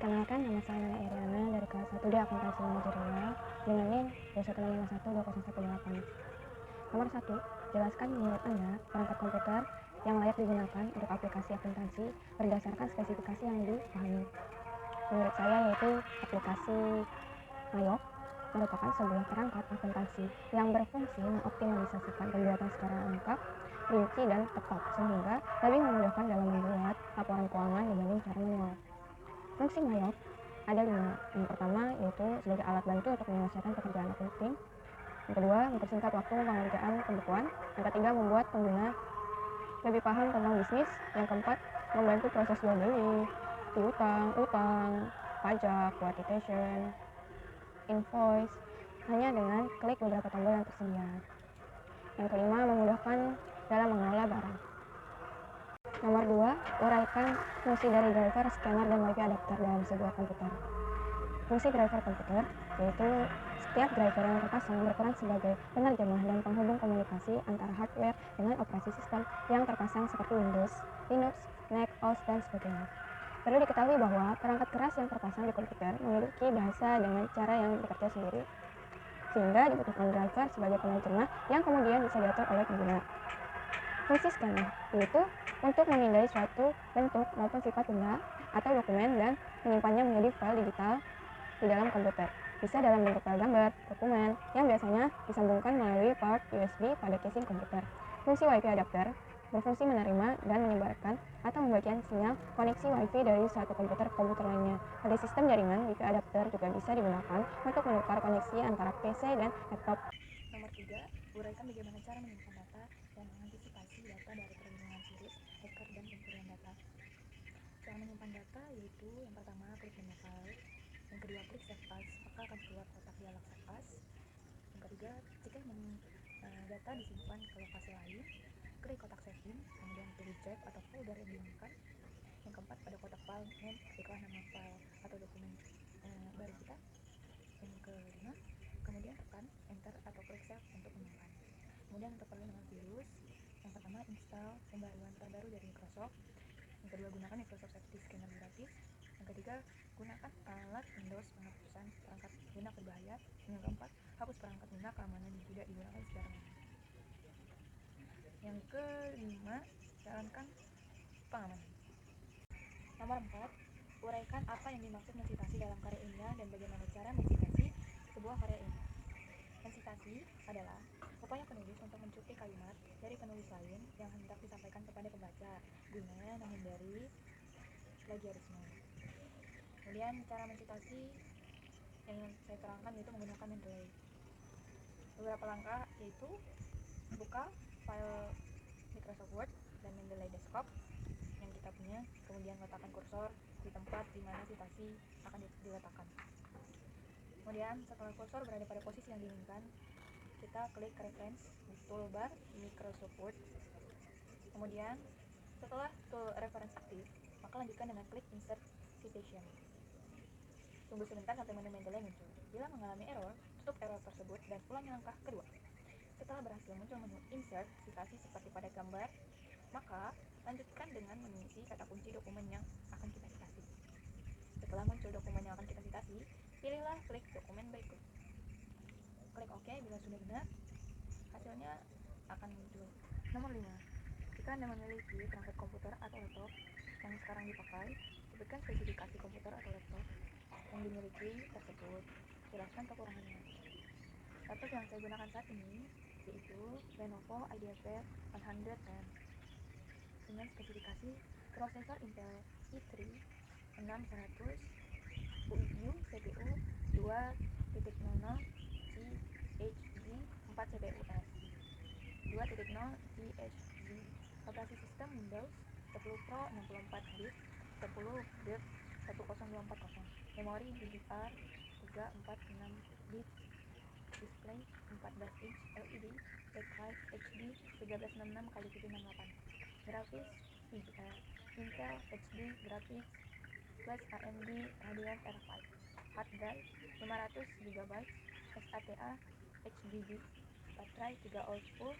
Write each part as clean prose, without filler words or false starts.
Perkenalkan, nama saya Nana Iriana dari kelas 1D Akuntansi Manajerial dengan NIM 216512018. Nomor 1. Jelaskan menurut Anda perangkat komputer yang layak digunakan untuk aplikasi akuntansi berdasarkan spesifikasi yang dipahami. Menurut saya yaitu aplikasi Mayok merupakan sebuah perangkat akuntansi yang berfungsi mengoptimalisasikan pembuatan secara lengkap, rinci, dan tepat sehingga lebih memudahkan dalam membuat laporan keuangan dibanding cara manual. Fungsi Mayok ada 5. Yang pertama yaitu sebagai alat bantu untuk menyelesaikan pekerjaan accounting. Yang kedua, mempersingkat waktu pengerjaan pembukuan. Yang ketiga, membuat pengguna lebih paham tentang bisnis. Yang keempat, membantu proses jual beli, piutang, utang, pajak, quotation, invoice, hanya dengan klik beberapa tombol yang tersedia. Yang kelima, memudahkan dalam mengelola barang. Nomor 2, uraikan fungsi dari driver, scanner, dan WiFi adapter dalam sebuah komputer. Fungsi driver komputer yaitu setiap driver yang terpasang berperan sebagai penerjemah dan penghubung komunikasi antara hardware dengan operasi sistem yang terpasang seperti Windows, Linux, Mac OS, dan sebagainya. Perlu diketahui bahwa perangkat keras yang terpasang di komputer memiliki bahasa dengan cara yang bekerja sendiri, sehingga dibutuhkan driver sebagai penerjemah yang kemudian bisa diatur oleh pengguna. Fungsi scanner yaitu untuk memindai suatu bentuk maupun sifat benda atau dokumen dan menyimpannya menjadi file digital di dalam komputer. Bisa dalam bentuk file gambar, dokumen, yang biasanya disambungkan melalui port USB pada casing komputer. Fungsi WiFi adapter berfungsi menerima dan menyebarkan atau membagikan sinyal koneksi WiFi dari satu komputer ke komputer lainnya. Pada sistem jaringan, WiFi adapter juga bisa digunakan untuk menukar koneksi antara PC dan laptop. Nomor 3, uraikan bagaimana cara menyimpan data dan mengantisipasi data dari perlindungan virus, hacker, dan pencurian data. Cara menyimpan data yaitu yang pertama, klik menu file. Yang kedua, klik save as, maka akan keluar kotak dialog save as. Yang ketiga, jika data disimpan ke lokasi lain, klik kotak save in, kemudian pilih drive atau folder yang diinginkan. Yang keempat, pada kotak file name, ketiklah nama file atau dokumen baru kita. Yang kelima, kemudian tekan enter atau klik save untuk menyimpan. Kemudian untuk perlindungan virus, yang pertama, install pembaruan terbaru dari Microsoft. Yang kedua, gunakan Microsoft Safety Scanner gratis. Yang ketiga, gunakan alat Windows penghapusan perangkat lunak berbahaya. Yang keempat, hapus perangkat lunak keamanan yang tidak digunakan secara manual. Yang kelima, jalankan pengamanan. Nomor 4, uraikan apa yang dimaksud mensitasi dalam karya ilmiah dan bagaimana cara mensitasi sebuah karya ilmiah. Mensitasi adalah upaya penulis untuk mencuplik kalimat dari penulis lain yang hendak disampaikan kepada pembaca guna menghindari plagiarisme. Kemudian cara mensitasi yang saya terangkan yaitu menggunakan Mendeley. Beberapa langkah yaitu buka file Microsoft Word dan Mendeley Desktop yang kita punya, kemudian letakkan kursor di tempat di mana citasi akan diletakkan. Kemudian setelah kursor berada pada posisi yang diinginkan, kita klik reference di toolbar Microsoft Word. Kemudian setelah tool reference aktif, maka lanjutkan dengan klik insert citation. Tunggu sebentar sampai menu Mendeley muncul. Bila mengalami error, tutup error tersebut dan ulangi langkah kedua. Setelah berhasil muncul menu insert citasi seperti pada gambar, maka lanjutkan dengan mengisi kata kunci dokumen yang akan kita citasi. Setelah muncul dokumen yang akan kita citasi, pilihlah klik dokumen berikut. Klik OK bila sudah benar, hasilnya akan muncul. Nomor 5, jika Anda memiliki perangkat komputer atau laptop yang sekarang dipakai, sebutkan spesifikasi komputer atau laptop yang dimiliki tersebut. Jelaskan kekurangannya. Laptop yang saya gunakan saat ini yaitu Lenovo IdeaPad 110 dengan spesifikasi prosesor Intel i3 6100, UIU CPU 2.00 GHz 4 CPUS 2.0 EHZ, operasi sistem Windows 10 Pro 64 bit 10 bit 10240, memori DDR3 46 bit, display 14 inch LED, backlight HD 1366x768, grafis VGA, Intel HD graphics plus AMD Radeon R5, hard drive 500 GB, SATA HDD, baterai 3 volt full.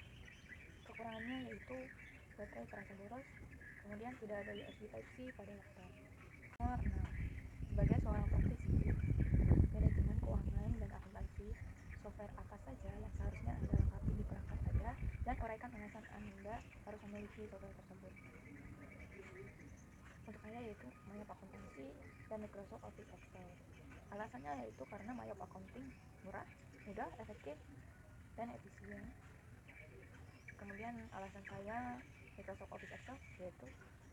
Kekurangannya yaitu baterai terasa boros, kemudian tidak ada USB Type-C pada laptop. Nomor 6, sebagai di software tersebut. Untuk saya yaitu Microsoft Accountancy dan Microsoft Office Excel. Alasannya yaitu karena Microsoft Accounting murah, mudah, efektif, dan efisien. Kemudian alasan saya Microsoft Office Excel yaitu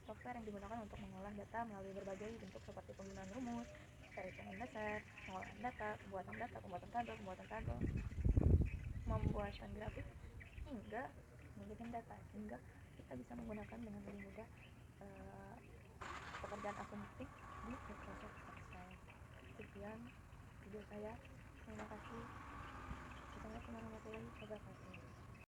software yang digunakan untuk mengolah data melalui berbagai bentuk seperti penggunaan rumus, perhitungan dasar, pengolahan data, pembuatan tabel, membuatan grafik, hingga menggunakan data, hingga kita bisa menggunakan dengan lebih mudah pekerjaan akunting di Microsoft Excel. Sekian video saya. Terima kasih. Assalamualaikum warahmatullahi wabarakatuh.